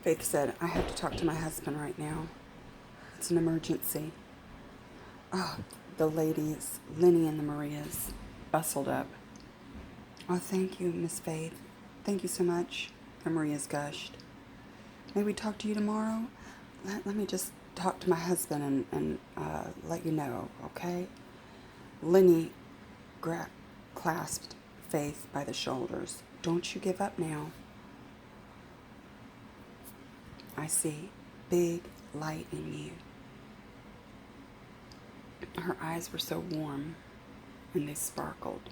Faith said, I have to talk to my husband right now. It's an emergency. Oh, the ladies, Lenny and the Marias, bustled up. Oh, thank you, Miss Faith. Thank you so much. The Marias gushed. May we talk to you tomorrow? Let me just talk to my husband and let you know, okay? Lenny clasped Faith by the shoulders. Don't you give up now. I see big light in you. Her eyes were so warm, and they sparkled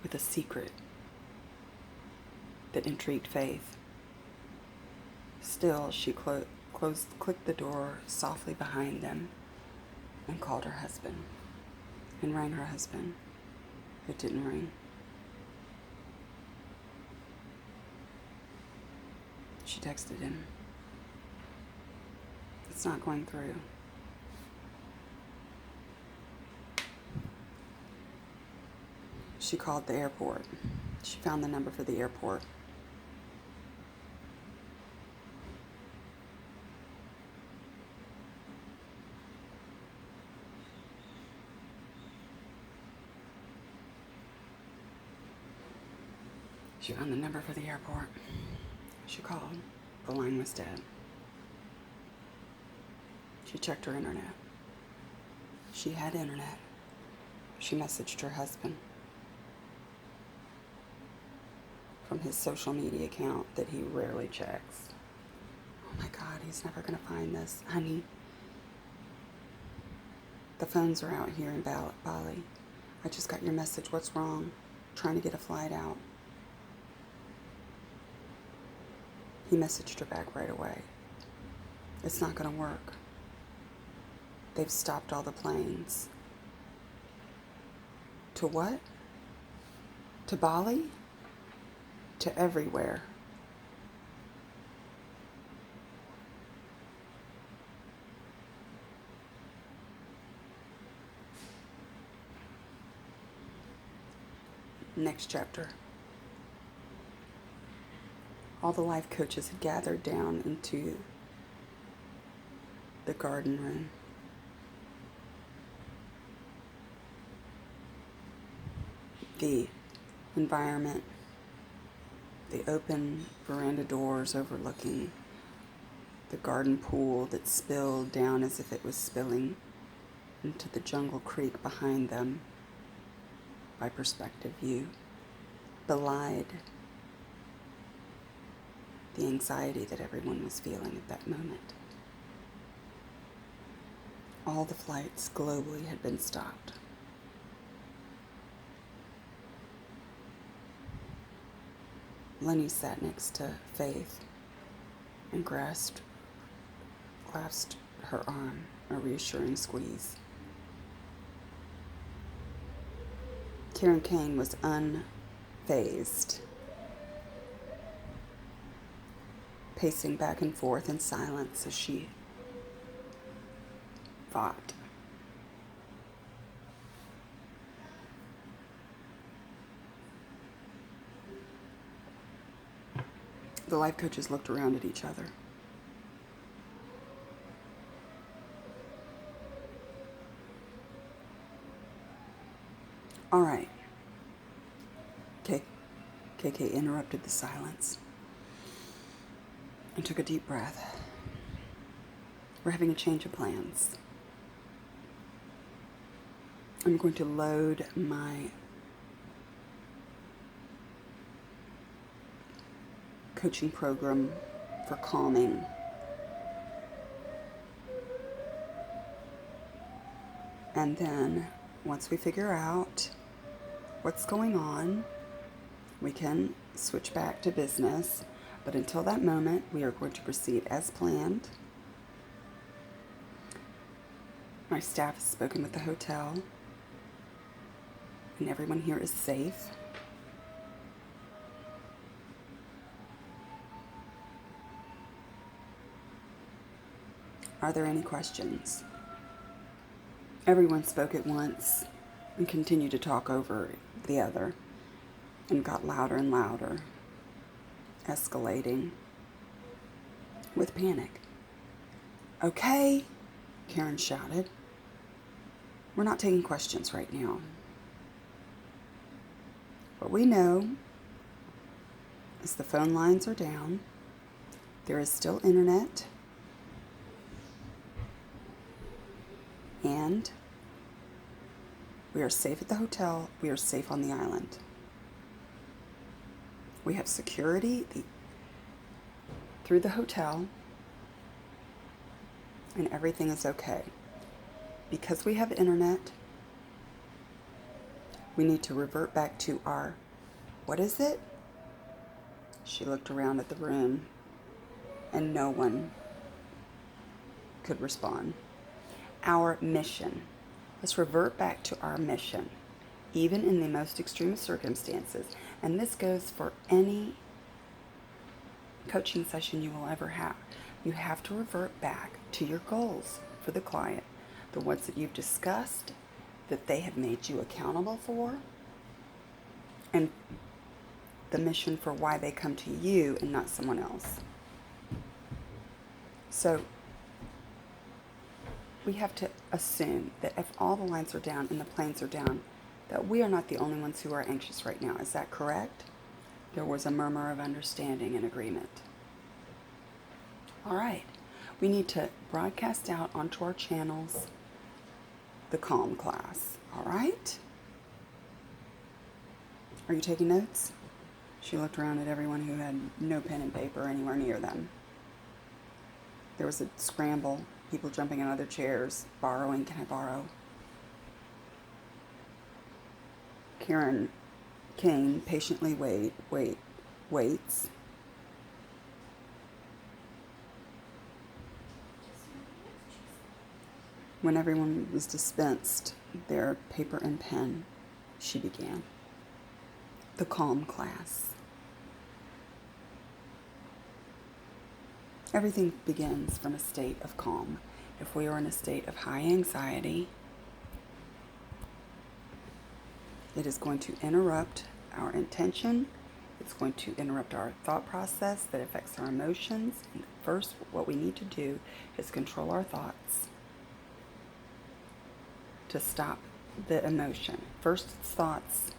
with a secret that intrigued Faith. Still, she clicked the door softly behind them and called her husband and rang her husband. It didn't ring. She texted him. It's not going through. She called the airport. She found the number for the airport. She found the number for the airport. She called. The line was dead. She checked her internet. She had internet. She messaged her husband from his social media account that he rarely checks. Oh my God, he's never gonna find this. Honey, the phones are out here in Bali. I just got your message. What's wrong? Trying to get a flight out. He messaged her back right away. It's not gonna work. They've stopped all the planes. To what? To Bali? To everywhere. Next chapter. All the life coaches had gathered down into the garden room. The environment, the open veranda doors overlooking the garden pool that spilled down as if it was spilling into the jungle creek behind them by perspective view, belied the anxiety that everyone was feeling at that moment. All the flights globally had been stopped. Lenny sat next to Faith and clasped her arm, a reassuring squeeze. Karen Kane was unfazed, pacing back and forth in silence as she thought. The life coaches looked around at each other. All right. KK interrupted the silence and took a deep breath. We're having a change of plans. I'm going to load my coaching program for calming. And then once we figure out what's going on, we can switch back to business. But until that moment, we are going to proceed as planned. My staff has spoken with the hotel, and everyone here is safe. Are there any questions? Everyone spoke at once and continued to talk over the other and got louder and louder, escalating. with panic. Okay, Karen shouted. We're not taking questions right now. What we know is the phone lines are down. There is still internet. And we are safe at the hotel. We are safe on the island. We have security through the hotel. And everything is okay. Because we have internet, we need to revert back to our, what is it? She looked around at the room and no one could respond. Our mission. Let's revert back to our mission, even in the most extreme circumstances. And this goes for any coaching session you will ever have. You have to revert back to your goals for the client, the ones that you've discussed, that they have made you accountable for, and the mission for why they come to you and not someone else. So we have to assume that if all the lines are down and the planes are down, that we are not the only ones who are anxious right now. Is that correct? There was a murmur of understanding and agreement. All right. We need to broadcast out onto our channels the calm class. All right? Are you taking notes? She looked around at everyone who had no pen and paper anywhere near them. There was a scramble, people jumping out of their chairs, borrowing. Can I borrow? Kane patiently waits. When everyone was dispensed their paper and pen, she began. The calm class. Everything begins from a state of calm. If we are in a state of high anxiety, it is going to interrupt our intention. It's going to interrupt our thought process that affects our emotions. And first, what we need to do is control our thoughts to stop the emotion. First, it's thoughts.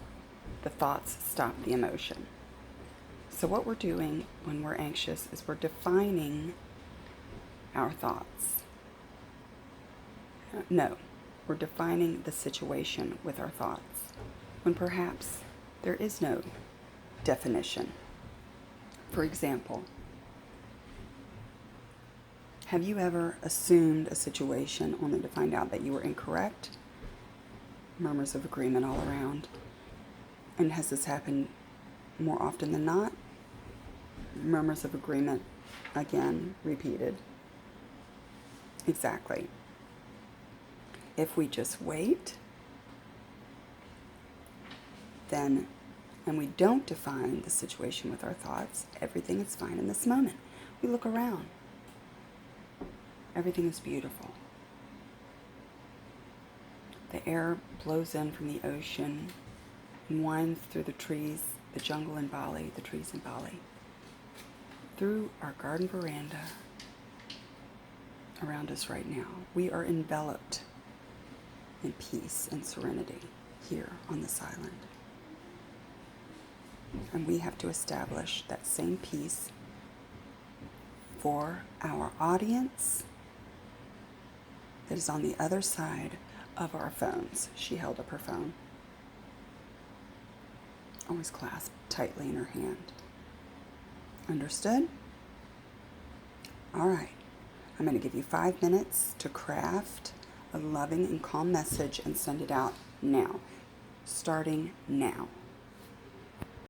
The thoughts stop the emotion. So what we're doing when we're anxious is we're defining our thoughts. No, we're defining the situation with our thoughts, when perhaps there is no definition. For example, have you ever assumed a situation only to find out that you were incorrect? Murmurs of agreement all around. And has this happened more often than not? Murmurs of agreement, again, repeated. Exactly. If we just wait, then, and we don't define the situation with our thoughts, everything is fine in this moment. We look around. Everything is beautiful. The air blows in from the ocean and winds through the trees, the jungle in Bali, the trees in Bali, through our garden veranda around us right now. We are enveloped in peace and serenity here on this island. And we have to establish that same peace for our audience that is on the other side of our phones. She held up her phone, always clasped tightly in her hand. Understood? All right. I'm going to give you 5 minutes to craft a loving and calm message and send it out now. Starting now.